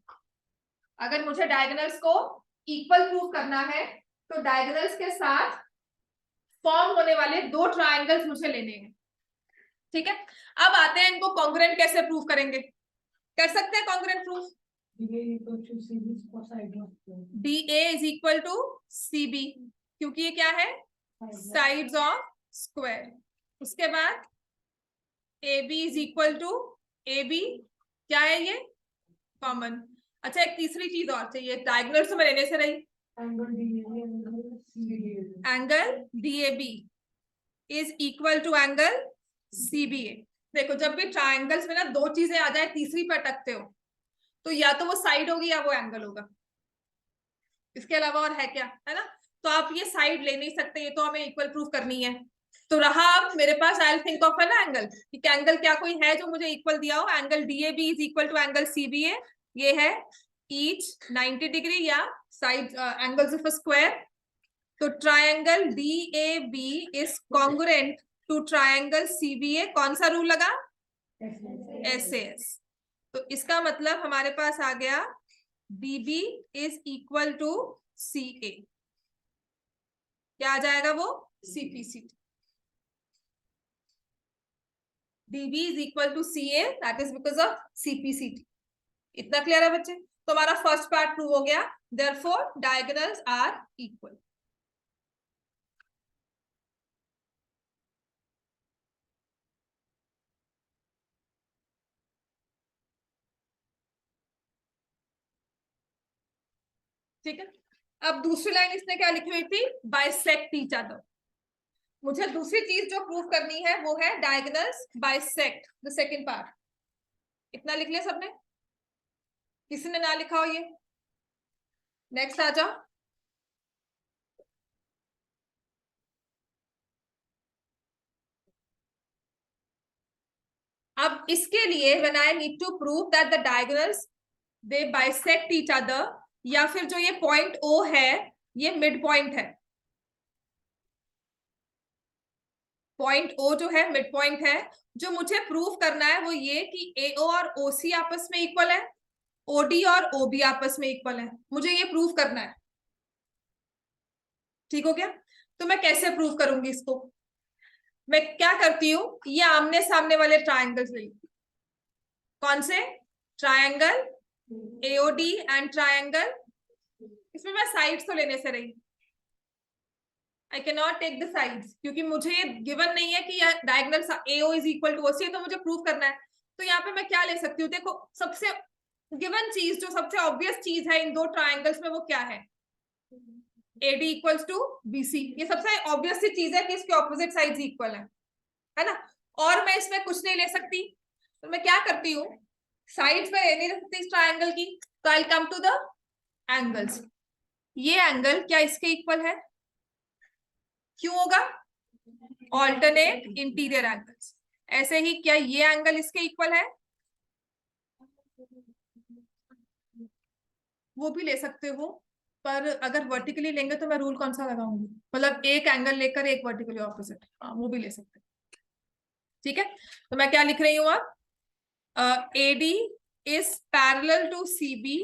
अगर मुझे डायगोनल्स को इक्वल प्रूफ करना है, तो डायगोनल्स के साथ फॉर्म होने वाले दो ट्रायंगल्स मुझे लेने हैं, ठीक है। अब आते हैं इनको कॉन्ग्रुएंट कैसे प्रूफ करेंगे। कर सकते हैं congruent proof. DA is equal to CB, क्योंकि ये क्या है? Sides of square. उसके बाद AB is equal to AB, क्या है ये? कॉमन। अच्छा एक तीसरी चीज और चाहिए, डायगोनल से मैं लेने से रही, angle DAB is equal to angle CBA। देखो जब भी ट्रायंगल्स में ना दो चीजें आ जाए, तीसरी पर अटकते हो, तो या तो वो साइड होगी या वो एंगल होगा, इसके अलावा और है क्या, है ना। तो आप ये साइड ले नहीं सकते, ये तो हमें इक्वल प्रूफ करनी है। तो रहा अब मेरे पास, आई थिंक ऑफ है ना एंगल, कि एंगल क्या कोई है जो मुझे इक्वल दिया हो। Angle DAB is equal to angle CBA, ये है ईच 90 डिग्री या side angles of a square. तो triangle DAB is congruent to triangle CBA, कौन सा रूल लगा? SAS। तो इसका मतलब हमारे पास आ गया DB is equal to CA, क्या आ जाएगा वो? CPCT। DB is equal to CA, that is because of CPCT। इतना क्लियर है बच्चे? तो हमारा फर्स्ट पार्ट प्रूव हो गया, देयरफॉर डायगोनल्स आर इक्वल। ठीक है। अब दूसरी लाइन इसने क्या लिखी हुई थी? Bisect each other. मुझे दूसरी चीज जो प्रूव करनी है वो है diagonals bisect the second part. इतना लिख लिया सबने? किसी ने ना लिखा हो ये? नेक्स्ट आ जाओ। अब इसके लिए when I need to prove that the diagonals they bisect each other, या फिर जो ये पॉइंट O है, ये मिड पॉइंट है। पॉइंट O जो है मिड पॉइंट है। जो मुझे प्रूव करना है वो ये कि AO और OC आपस में इक्वल है, OD और OB आपस में इक्वल है, मुझे ये प्रूव करना है। ठीक हो गया। तो मैं कैसे प्रूव करूंगी इसको? मैं क्या करती हूँ, ये आमने सामने वाले ट्रायंगल्स ले, कौन से? ट्रायंगल AOD एंड ट्रायंगल, इसमें मैं साइड्स तो लेने से रही, I can not take the sides, क्योंकि मुझे ये गिवन नहीं है कि diagonal AO is equal to OC, तो मुझे प्रूव करना है। तो यहाँ पे मैं क्या ले सकती हूँ? देखो सबसे गिवन चीज, जो सबसे ऑब्वियस चीज है इन दो ट्रायंगल्स में, वो क्या है? AD इक्वल्स टू BC, ये सबसे ऑब्वियस सी चीज है कि इसके ऑपोजिट साइड्स इक्वल है ना। और मैं इसमें कुछ नहीं ले सकती, तो मैं क्या करती हूँ, साइड्स में नहीं ले सकती इस ट्रायंगल की, तो आई कम टू द एंगल्स। ये एंगल क्या इसके इक्वल है? क्यों होगा? Alternate interior angles. ऐसे ही क्या ये एंगल इसके इक्वल है? वो भी ले सकते हो, पर अगर वर्टिकली लेंगे तो मैं रूल कौन सा लगाऊंगी, मतलब एक एंगल लेकर एक वर्टिकली ऑपोजिट, वो भी ले सकते हैं। ठीक है, तो मैं क्या लिख रही हूँ अब, AD is parallel to CB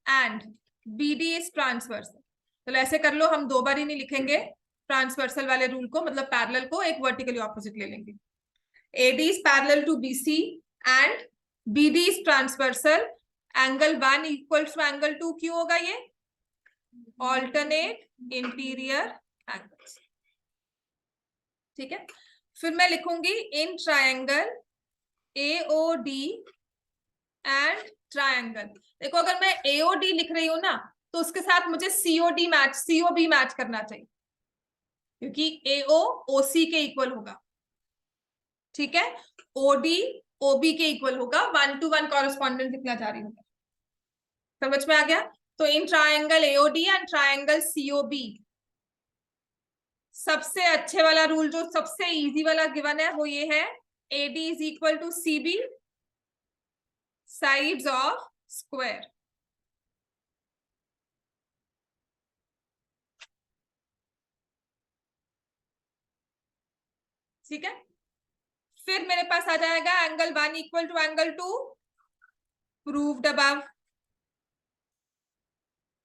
and BD is transversal. तो ऐसे कर लो, हम दो बार ही नहीं लिखेंगे ट्रांसवर्सल वाले रूल को, मतलब पैरेलल को एक वर्टिकली ऑपोजिट ले लेंगे। AD is parallel to BC and BD is transversal. Angle 1 equal to angle 2 क्यों होगा ये? Alternate interior angles. ठीक है, फिर मैं लिखूंगी in triangle AOD and triangle. देखो, अगर मैं AOD लिख रही हूं ना, तो उसके साथ मुझे COB मैच करना चाहिए, क्योंकि AO OC के इक्वल होगा। ठीक है, OD OB के इक्वल होगा, 1-to-1 कॉरेस्पॉन्डेंस लिखना चाह रही हूँ। समझ में आ गया? तो इन triangle AOD and triangle COB, सबसे अच्छे वाला रूल, जो सबसे इजी वाला गिवन है, वो ये है, AD is equal to CB sides of square. ठीक है, फिर मेरे पास आ जाएगा angle 1 equal to angle 2, proved above,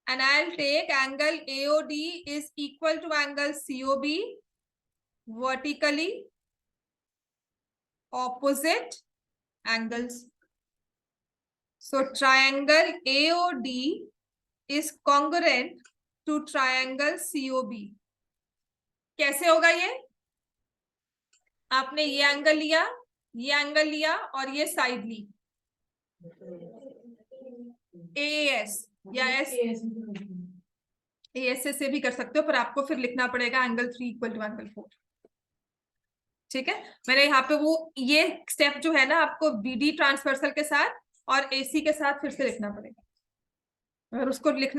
and I'll take angle AOD is equal to angle COB vertically opposite angles. So triangle AOD is congruent to triangle COB. कैसे होगा ये? आपने ये एंगल लिया, ये एंगल लिया और ये साइड ली, AAS या AS से भी कर सकते हो, पर आपको फिर लिखना पड़ेगा एंगल 3 इक्वल टू एंगल 4। ठीक है, मैंने यहाँ पे वो ये स्टेप जो है ना, आपको BD ट्रांसवर्सल के साथ और AC के साथ फिर से लिखना पड़ेगा। अगर उसको लिख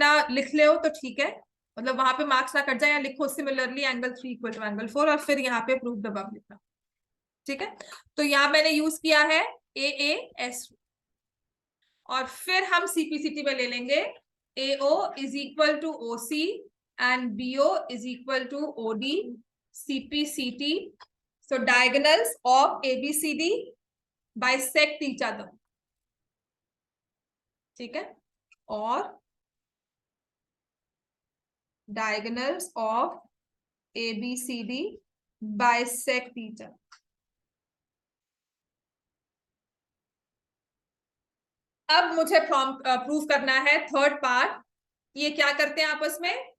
ले हो तो ठीक है, मतलब वहां पे मार्क्स ना कट जाए, या लिखो similarly angle 3 equal to angle 4 और फिर यहाँ पे प्रूफ दबाव लिखना। ठीक है, तो यहाँ मैंने यूज किया है AAS, और फिर हम CPCT में ले लेंगे AO is equal to OC and BO is equal to OD CPCT। So diagonals of ABCD bisect each other. ठीक है, और diagonals of ABCD bisect each other. अब मुझे प्रूफ करना है थर्ड पार्ट, ये क्या करते हैं आपस में,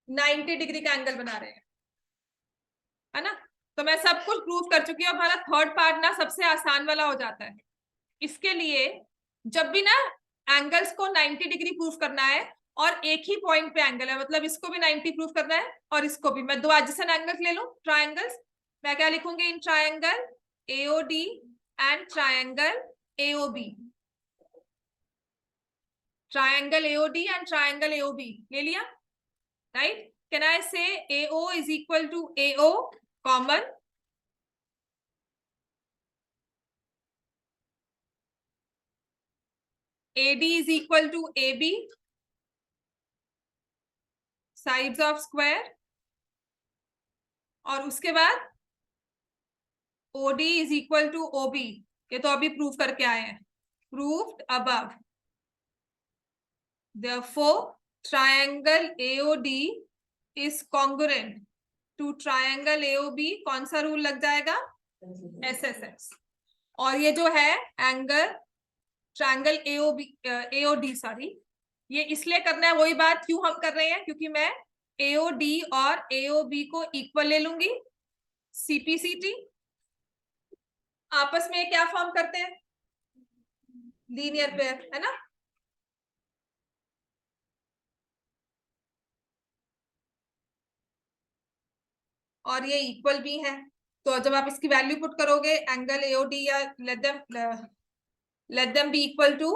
90 डिग्री का एंगल बना रहे हैं, है ना? तो मैं सब कुछ प्रूफ कर चुकी हूँ। हमारा थर्ड पार्ट ना सबसे आसान वाला हो जाता है। इसके लिए जब भी ना एंगल्स को 90 डिग्री प्रूफ करना है और एक ही पॉइंट पे एंगल है, मतलब इसको भी 90 प्रूफ करना है और इसको भी, मैं दो एडजेसेंट एंगल्स ले लूं, ट्रायंगल्स, मैं क्या लिखूंगी, in triangle AOD and triangle AOB, triangle AOD and triangle AOB ले लिया, right? Can I say AO is equal to AO common, AD is equal to AB sides of square, और उसके बाद OD is equal to OB, ये तो अभी proof करके आए हैं, proved above. Therefore triangle AOD is congruent to triangle AOB, कौन सा रूल लग जाएगा, SSS। और ये जो है एंगल ट्रायंगल AOD सॉरी, ये इसलिए करना है, वही बात क्यों हम कर रहे हैं, क्योंकि मैं AOD और AOB को इक्वल ले लूंगी, CPCT आपस में क्या फॉर्म करते हैं, लीनियर पेयर, है ना? और ये इक्वल भी है, तो जब आप इसकी वैल्यू पुट करोगे एंगल AOD, या let them be equal to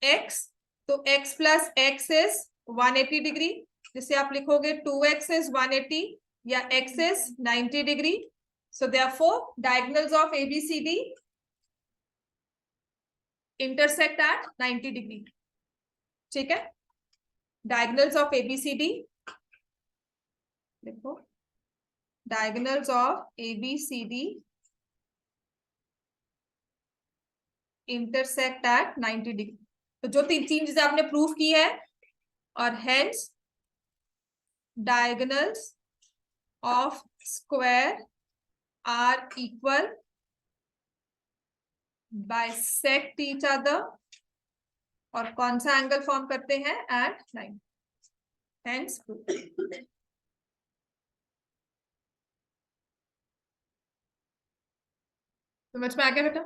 x, तो x plus x is 180 degree, जिसे आप लिखोगे 2x इज 180 या x is 90 degree. So therefore diagonals of ABCD intersect at 90 degree. ठीक है, डायगोनल्स ऑफ ABCD, देखो diagonals of ABCD intersect at 90 degree. तो जो तीन चीजें आपने प्रूव की है, और hence diagonals of square are equal, bisect each other, और कौन सा एंगल फॉर्म करते हैं एट 90, हेंस प्रूव। समझ में आ गया बेटा?